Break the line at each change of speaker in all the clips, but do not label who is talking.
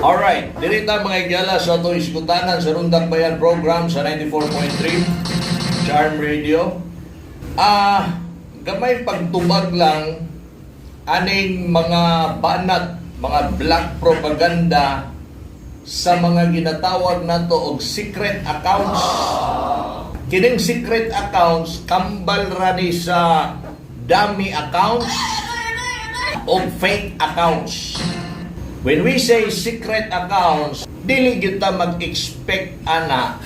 Alright, dirita mga igyala sa ito iskutanan sa Rundang Bayan program sa 94.3 Charm Radio. Gamay pagtubag lang aning mga banat, mga black propaganda sa mga ginatawag nato og secret accounts. Kining secret accounts kambal ra ni sa dummy accounts o fake accounts. When we say secret accounts, dili kita mag-expect ana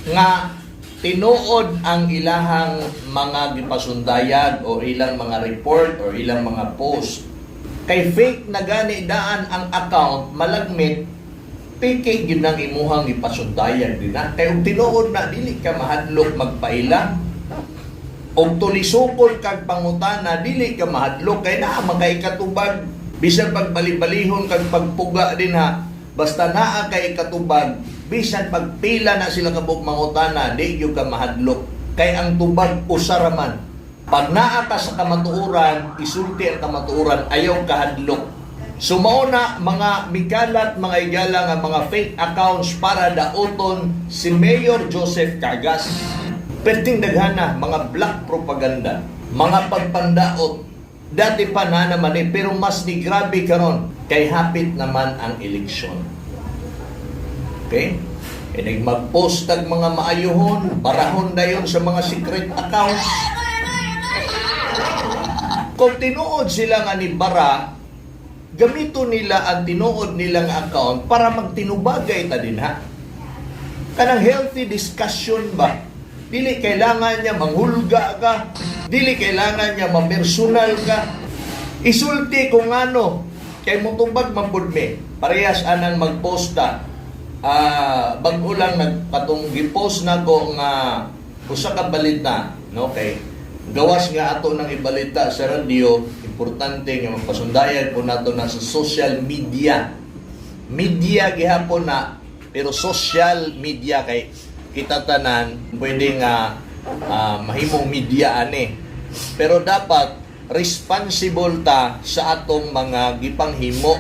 nga tinuod ang ilahang mga gipasundayag o ilang mga report o ilang mga post. Kay fake na gani daan ang account, malagmit, piki gid nang imuhang gipasundayag din na. Kay og tinuod na dili ka mahadlok magpaila. Og tulisukon kag pangutana dili ka mahadlok kay naa magay katubag. Bisan pagbalih-balihon kag pagpuga din ha, basta naa kay katubag, bisan pagpila na sila kabuk mangutana, di gyud ka mahadlok. Kay ang tubag usaraman. Pag naa ka sa kamatuoran, isulti ang kamatuoran, ayaw kahadlok. Sumauna mga mikalat, mga igala nga mga fake accounts para daoton si Mayor Joseph Cargas. Perting daghana, mga black propaganda, mga pagpandaot. Dati pa na naman pero mas ni grabe karon kay hapit naman ang eleksyon. Okay? E mag-post tag mga maayuhon, barahon dayon sa mga secret accounts. Kung tinuod sila nga ni bara, gamito nila ang tinuod nilang account para magtinubagay ta din ha. Kanang healthy discussion ba? Dili kailangan niya manghulga ka. Dili kailangan niya mapersonal ka. Isulti kung ano. Kay mutubag mambudme. Parehas anang magposta. Bago lang nagpatong gipost na ko nga usa ka balita. No? Okay. Gawas nga ato ng ibalita sa radio. Importante nga magpasundayan po nato na sa social media. Media gihapon na. Pero social media kay kita tanan pwede nga mahimong media ani. Pero dapat responsible ta sa atong mga gipanghimo.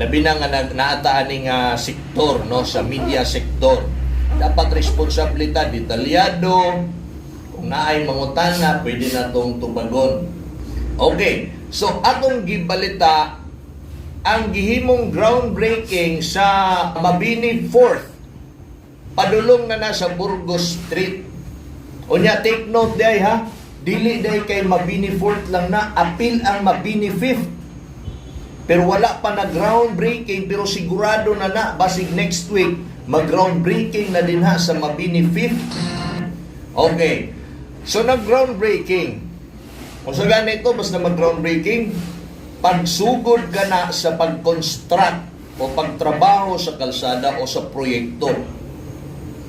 Labi na nga naataan ning sektor no sa media sektor. Dapat responsibilidad detalyado. Kung naay mangutana, pwede na tong tubagon. Okay. So atong gibalita ang gihimong groundbreaking sa Mabini 4th padulong na sa Burgos Street. Unya, take note day ha. Dili day kay Mabini 4th lang na. Apil ang Mabini 5th. Pero wala pa na groundbreaking. Pero sigurado na basig next week, mag-groundbreaking na din ha sa Mabini 5th. Okay. So, nag-groundbreaking. Kung sa ganito, basta mag-groundbreaking, pagsugod ka na sa pag-construct o pagtrabaho sa kalsada o sa proyekto.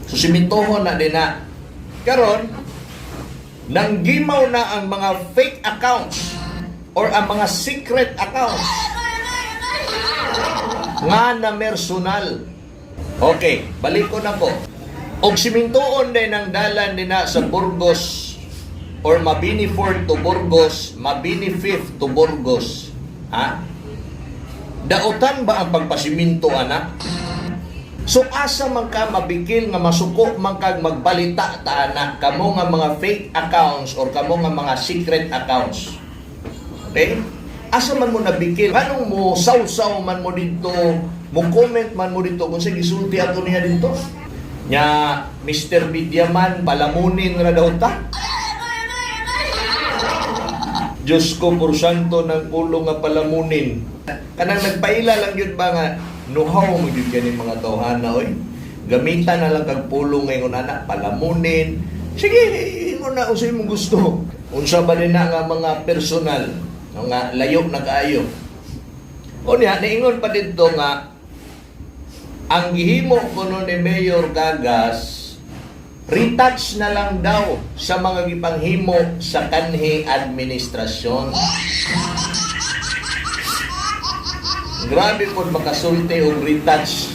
So simintohon na din na. Karon, nanggimaw na ang mga fake accounts or ang mga secret accounts nga na personal. Okay, balik ko na ko. Og simintoon din ang dalan din na sa Burgos or Mabini 4th to Burgos, Mabini 5th to Burgos. Ha? Daotan ba ang pagpasiminto anak? So asa man ka mabikil nga masuko man kag magbalita ta na kamo nga mga fake accounts or kamo nga mga secret accounts. Okay? Asa man mo nabikil? Anong mo saw-saw man mo dito, mo comment man mo dito kung sa gisulti ato niya dito? Nya Mr. Bidyaman palamunin ra daw ta? Diyos ko porsanto ng ulo nga palamunin. Kanang nagpaila lang yun ba nga nuhaw mo yun ganing mga tawhana oy. Gamitan na lang kag pulong ngayon anak palamunin. Sige, imo na usay mo gusto. Unsa ba din na nga mga personal nga layok na kaayo. Unya niingon pa dito nga ang gihimo kuno ni Mayor Cargas retouch na lang daw sa mga gipanghimo sa kanhi administrasyon. Grabe po makasulti o retouch.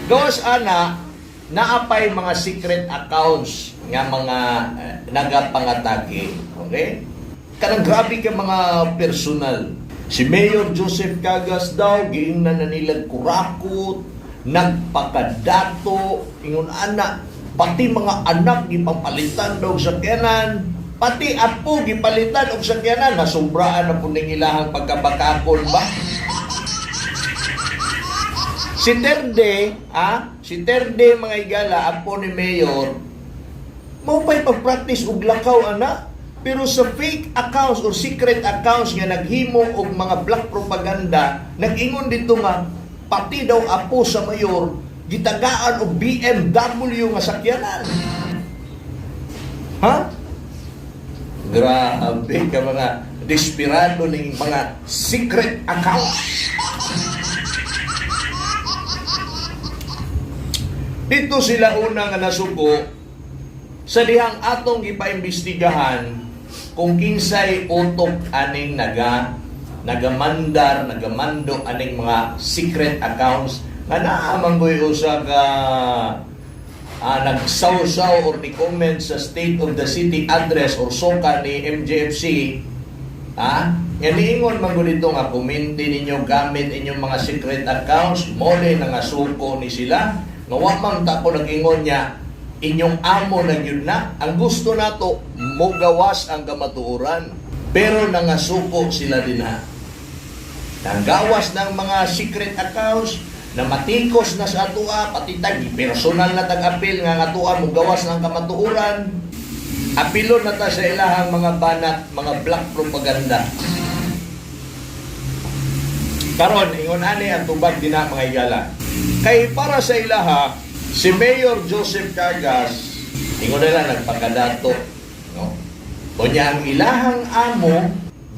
Gawas ana, naapay mga secret accounts nga mga nagapangatake. Okay? Kanang grabe ka mga personal. Si Mayor Joseph Cagas daw giingnan na nilang kurakot, nagpakadato, ingon ana, pati mga anak gipapalitan daw sa sakyanan, pati apo gipalitan og sakyanan, nasumbraan na po ning ilahang pagkabakakon ba? Si Terde mga igala, apo ni Mayor, mao pa'y pag-practice og lakaw ana. Pero sa fake accounts or secret accounts nga naghimo og mga black propaganda, nag-ingon dito nga pati daw apo sa mayor gitagaan og BMW nga sakyanan. Ha? Grabe ka mga desperado ning mga secret accounts. Dito sila una nga nasuko sa dihang atong gipaimbestigahan kung kinsay utok aning nagamando aning mga secret accounts nga naamang boy usa ka nagsaw-saw or ni comment sa State of the City address or SOCA ni MJFC, nga niingon man gud dito nga kumente ninyo gamit inyong mga secret accounts, mole na nga suko ni sila nga wa man ta ko nag-ingon niya inyong amo na yun na. Ang gusto nato, mogawas ang kamatuoran. Pero nangasuko sila din ha. Nanggawas ng mga secret accounts, na matikos na sa atua, pati tagi, personal na tag-apil nga atua, mogawas ng kamatuoran. Apilon na ta sa ilahang mga banat, mga black propaganda. Karon, ingon ani ang tubag din na mga igala. Kay para sa ilaha, si Mayor Joseph Cagas, ingon nila nagpakadato, no? O niya ang ilahang amo,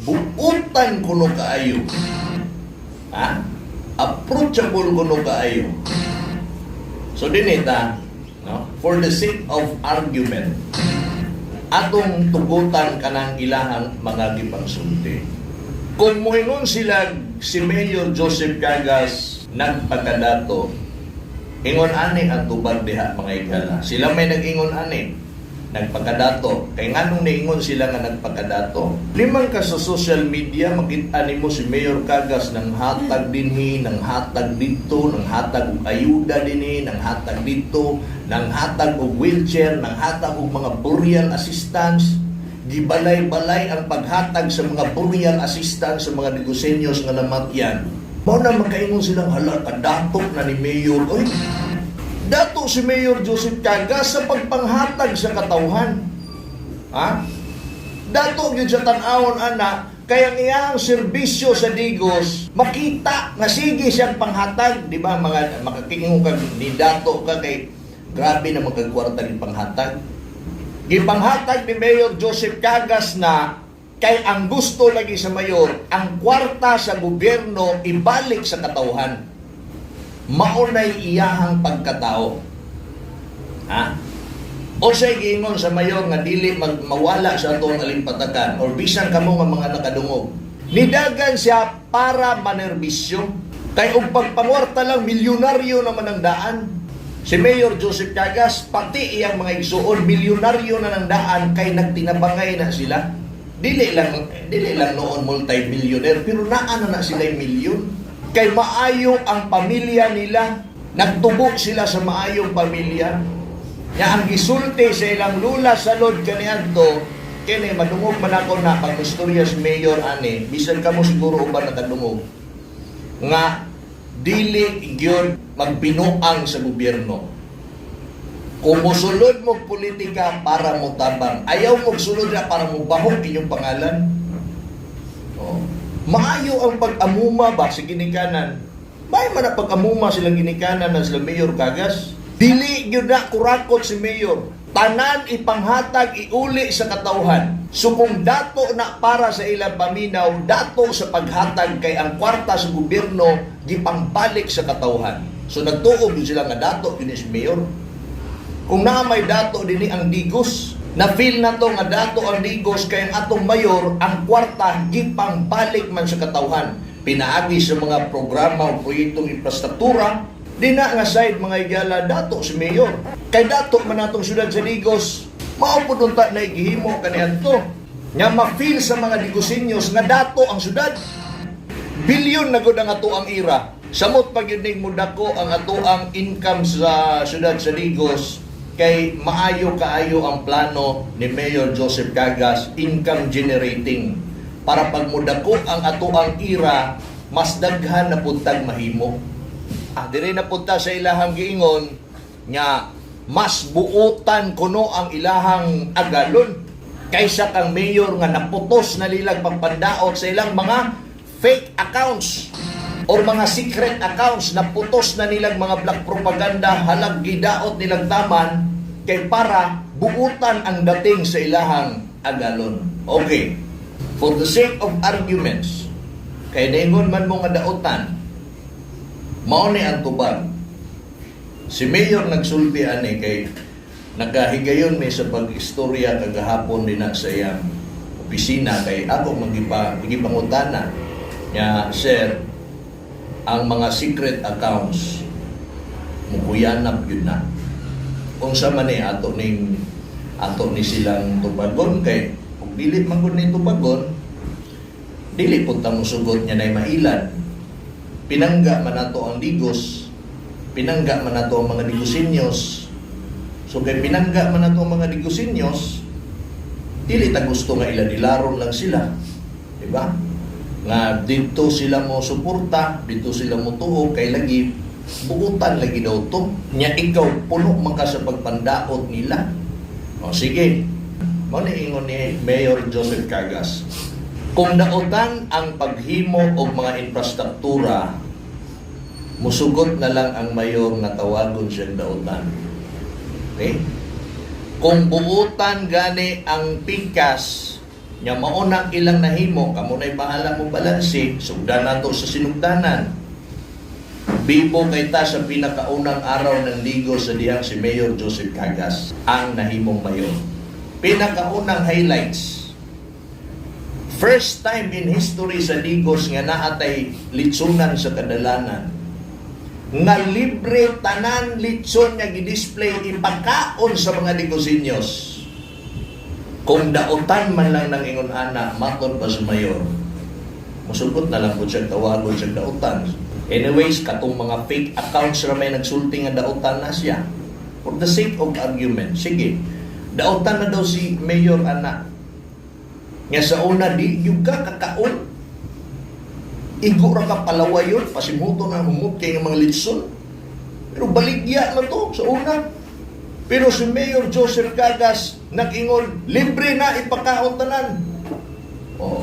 buutan kuno kaayo. Ha? Approachable kuno kaayo. So dinita, no? For the sake of argument, atong tugutan kanang ilahang mga gipangsulti. Kung moingon sila si Mayor Joseph Cagas nagpakadato, ingon ani ang tubag diha mga igala. Sila may nag-ingon ani, nagpakadato. Kay nganong niingon sila nga nagpakadato? Limang ka sa social media, makita nimo si Mayor Cagas nang hatag dinhi, nang hatag dito, nang hatag og ayuda dinhi, nang hatag dito, nang hatag og wheelchair, nang hatag og mga burial assistance. Gibalay-balay ang paghatag sa mga burial assistance sa mga negosyos nga namatyan. Mao na makaingon silang hala, kadatok na ni Mayor. Oy, dato si Mayor Joseph Cagas sa pagpanghatag sa katawhan. Ha? Dato yun sa tanawon ana, kaya iyang serbisyo sa Digos, makita nga sige siyang panghatag. Di ba mga makakingon ka ni dato ka kay grabe na magkagwarta ni panghatag. Gipanghatag ni Mayor Joseph Cagas na kay ang gusto lagi sa mayor, ang kwarta sa gobyerno ibalik sa katawhan. Maunay iyahang pagkatao. Ha? O siya giingon sa mayor nga dili mawala sa atong alimpatakan or bisan kamo nga mga nakadungog. Nidagan siya para manerbisyo. Kay og pagpangwarta lang milyonaryo naman ang daan. Si Mayor Joseph Cagas pati iyang mga igsuon milyonaryo na ng daan kay nagtinabangay na sila. Dili lang noon multi-millionaire pero naa na sila yung milyon. Kay maayo ang pamilya nila, nagtubo sila sa maayong pamilya. Nya ang gisulti sa ilang lula sa lod kaniadto kini madungog man ako na pag-istorya si Mayor ani, bisan kamo siguro uban nakadungog. Nga dili gyud magbinuang sa gobyerno. Kung musulod mo politika para mo tabang, ayaw mo sulod na para mo bahog inyong pangalan. Oh. Maayo ang pag-amuma ba sa ginikanan? May man ang pag-amuma silang ginikanan na sila Mayor Cagas? Dili yun na kurakot si Mayor. Tanan ipanghatag iuli sa katawhan. So kung dato na para sa ilang paminaw, dato sa paghatag kay ang kwarta sa gobyerno, gipangbalik sa katawhan. So nagtuog yun sila nga dato yun si Mayor. Kung na may dato din ang Digos, na feel na to nga dato ang Digos kay ang atong mayor, ang kwarta gipang balik man sa katawhan. Pinaagi sa mga programa o proyektong infrastruktura, di na nga side mga igala dato si mayor. Kay dato man natong syudad sa Digos, maupod unta na igihimo kaniadto. Nga ma-feel sa mga Digosenyos nga dato ang syudad. Bilyon na gud ang ato ang ira. Samot pag yun mo dako ang ato ang income sa syudad sa Digos, kay maayo kaayo ang plano ni Mayor Joseph Cagas, income generating, para pag mudako ang ato ang ira, mas daghan na puntag mahimo. Diri na punta sa ilahang giingon nga mas buutan kuno ang ilahang agalon kaysa kang mayor nga naputos na lilag pagpandaot sa ilang mga fake accounts o mga secret accounts na putos na nilang mga black propaganda, halag gidaot nilang taman kay para buutan ang dating sa ilahang agalon. Okay, for the sake of arguments, kay naingon man mo nga daotan, mao ni ang tubag. Si Mayor nagsulti ani kay nagahigayon may sa pag-istorya kagahapon din na sa iyang opisina kay ako magipangutana nga, sir, ang mga secret accounts mukuyanap yun na. Kung sa man ato ni silang tubagon kay kung dili man gud ni tubagon, dili pud ta mosugot niya nay mailan. Pinangga man nato ang Digos, pinangga man nato ang mga Digosenyos. So kay pinangga man nato ang mga Digosenyos, dili ta gusto nga iladilaron lang sila, di ba? Nga dito sila mo suporta, dito sila mo tuo, kay lagi buutan lagi daw to. Nya ikaw puno man ka sa pagpandaot nila. O sige, mo ni ingon ni Mayor Joseph Cagas, kung daotan ang paghimo og mga infrastruktura, musugot na lang ang mayor nga tawagon siyang daotan. Okay? Kung buutan gani ang pikas, nya maunang ilang nahimo, kamo na'y bahala mo balanse, sugdan nato sa sinugdanan. Bibo kay ta sa pinakaunang araw ng ligo sa dihang si Mayor Joseph Cagas, ang nahimong mayor. Pinakaunang highlights, first time in history sa Digos nga naatay litsunan sa kadalanan, nga libre tanan litson nga gidisplay ipakaon sa mga Digosenyos. Kung daotan man lang ng ingon ana, matod pa sa mayor, musugot na lang po siya tawagon siya daotan. Anyways, katong mga fake accounts na may nagsulti nga daotan na siya. For the sake of argument, sige, daotan na daw si Mayor ana. Nga sa una, di yung kakaon, igo ra ka palawa yun, pasimuto na humot kay mga litson. Pero baligya na to sa una. Pero si Mayor Joseph Cagas nag-ingon, libre na ipakaon tanan. Oh.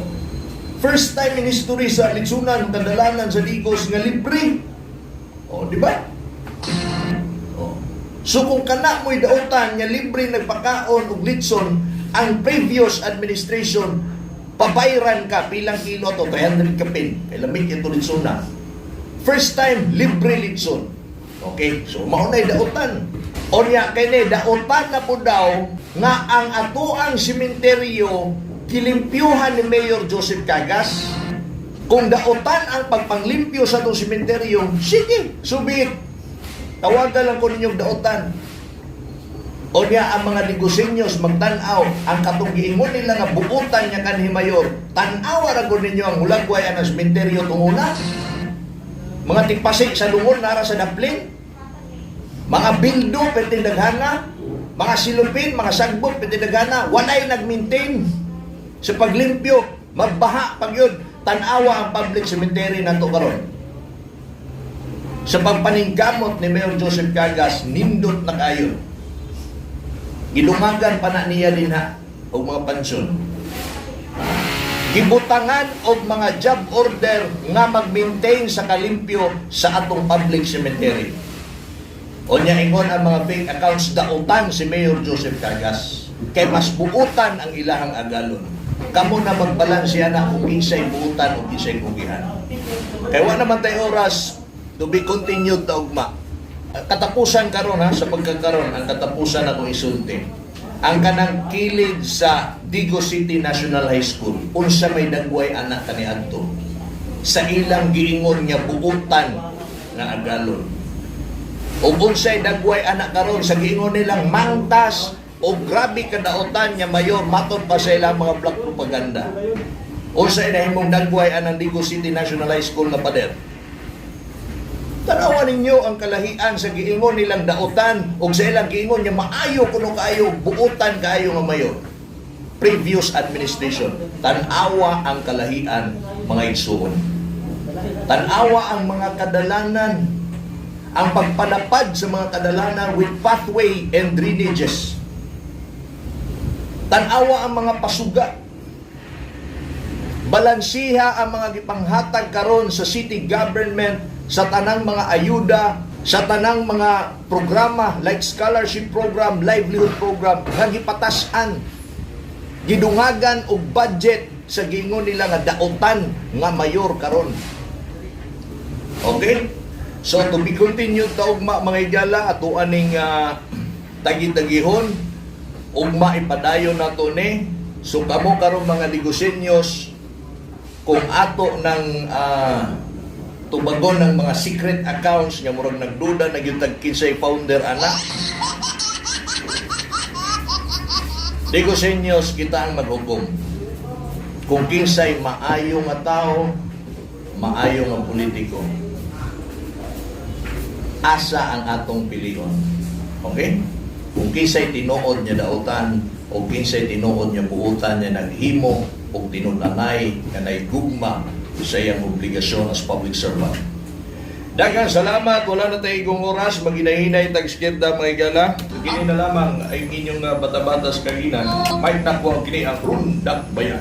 First time in history sa litsunan, kadalanan sa Digos nga libre. Oh, di ba? Oh. So kung kana mo'y daotan nga libre nagpakaon og litson, ang previous administration pabayran ka pilang kilo to 300 kapin. Kay lamig ito litsuna. First time libre litson. Okay, so maunay daotan. Orya kay daotan na po daw nga ang atuang sementeryo kilimpyuhan ni Mayor Joseph Cagas. Kung daotan ang pagpanglimpyo sa itong sementeryo, sige, subit. Tawagan lang ko ninyong daotan. Orya ang mga Digosenyos magtanaw ang katong giingon nila nga buutan niya kanhi Mayor. Tanawa ra ko ninyo ang hulagway ang sementeryo tunguna. Mga tigpasik sa lungon nara sa daplin. Mga bildo, pwede daghana. Mga silupin, mga sagbot, pwede daghana. Walay nag-maintain sa paglimpyo. Magbaha pag yun. Tanawa ang public cemetery na ito karon. Sa pagpaningkamot ni Mayor Joseph Cagas, nindot na kayo. Gidumagan pa na niya din ha, o mga pansyon. Gibutangan og mga job order nga mag-maintain sa kalimpyo sa atong public cemetery. O niya ingon ang mga fake accounts daotan si Mayor Joseph Cagas. Kay mas buutan ang ilahang agalon. Kamo na magbalansiya na kung isa'y buutan o isa'y kugihan. Kaya wala naman tayo oras to be continued na ugma. Katapusan karon ha, sa pagkakaroon, ang katapusan akong isulti. Ang kanang kilid sa Digos City National High School, unsa may dagway anak kaniadto. Sa ilang giingon nga buutan nga agalon. O unsay dagway anak karon sa giingon nilang mangtas o grabe kadaotan niya mayor matod pa sa ilang mga black propaganda. O sa inahimong dagway anang Digo City National High School na pader. Tanawan ninyo ang kalahian sa giingon nilang daotan o sa ilang giingon niya maayo kuno kayo, buutan kayo nga mayor. Previous administration, tanawa ang kalahian mga igsuon. Tanawa ang mga kadalanan, ang pagpalapad sa mga kadalanan with pathway and drainages. Tanawa ang mga pasuga. Balansiha ang mga gipanghatag karon sa city government sa tanang mga ayuda, sa tanang mga programa like scholarship program, livelihood program, nga gipatasan, gidungagan og budget sa gingon nila nga daotan nga mayor karon. Okay? So to be continued ta ugma mga igala ato aning tagi-tagihon ugma ipadayon nato ni. So kamo karon mga Digosenyos kung ato ng tubagon ng mga secret accounts nga murag nagduda na gyud tag kinsay founder ana. Digosenyos kita ang maghukom. Kung kinsay maayo nga tao, maayo nga politiko, asa ang atong pilion. Okay? Kung kinsay tinuod niya daotan o kinsay tinuod niya buutan niya naghimo o tinunanay nga naigugma sa iyang obligasyon as public servant. Daghang salamat, wala na tayo igong oras, maginahinay tag-skirta mga igala. Kini na lamang ay inyong batabatas kaginan, may nakuha kini ang Rundak Bayan.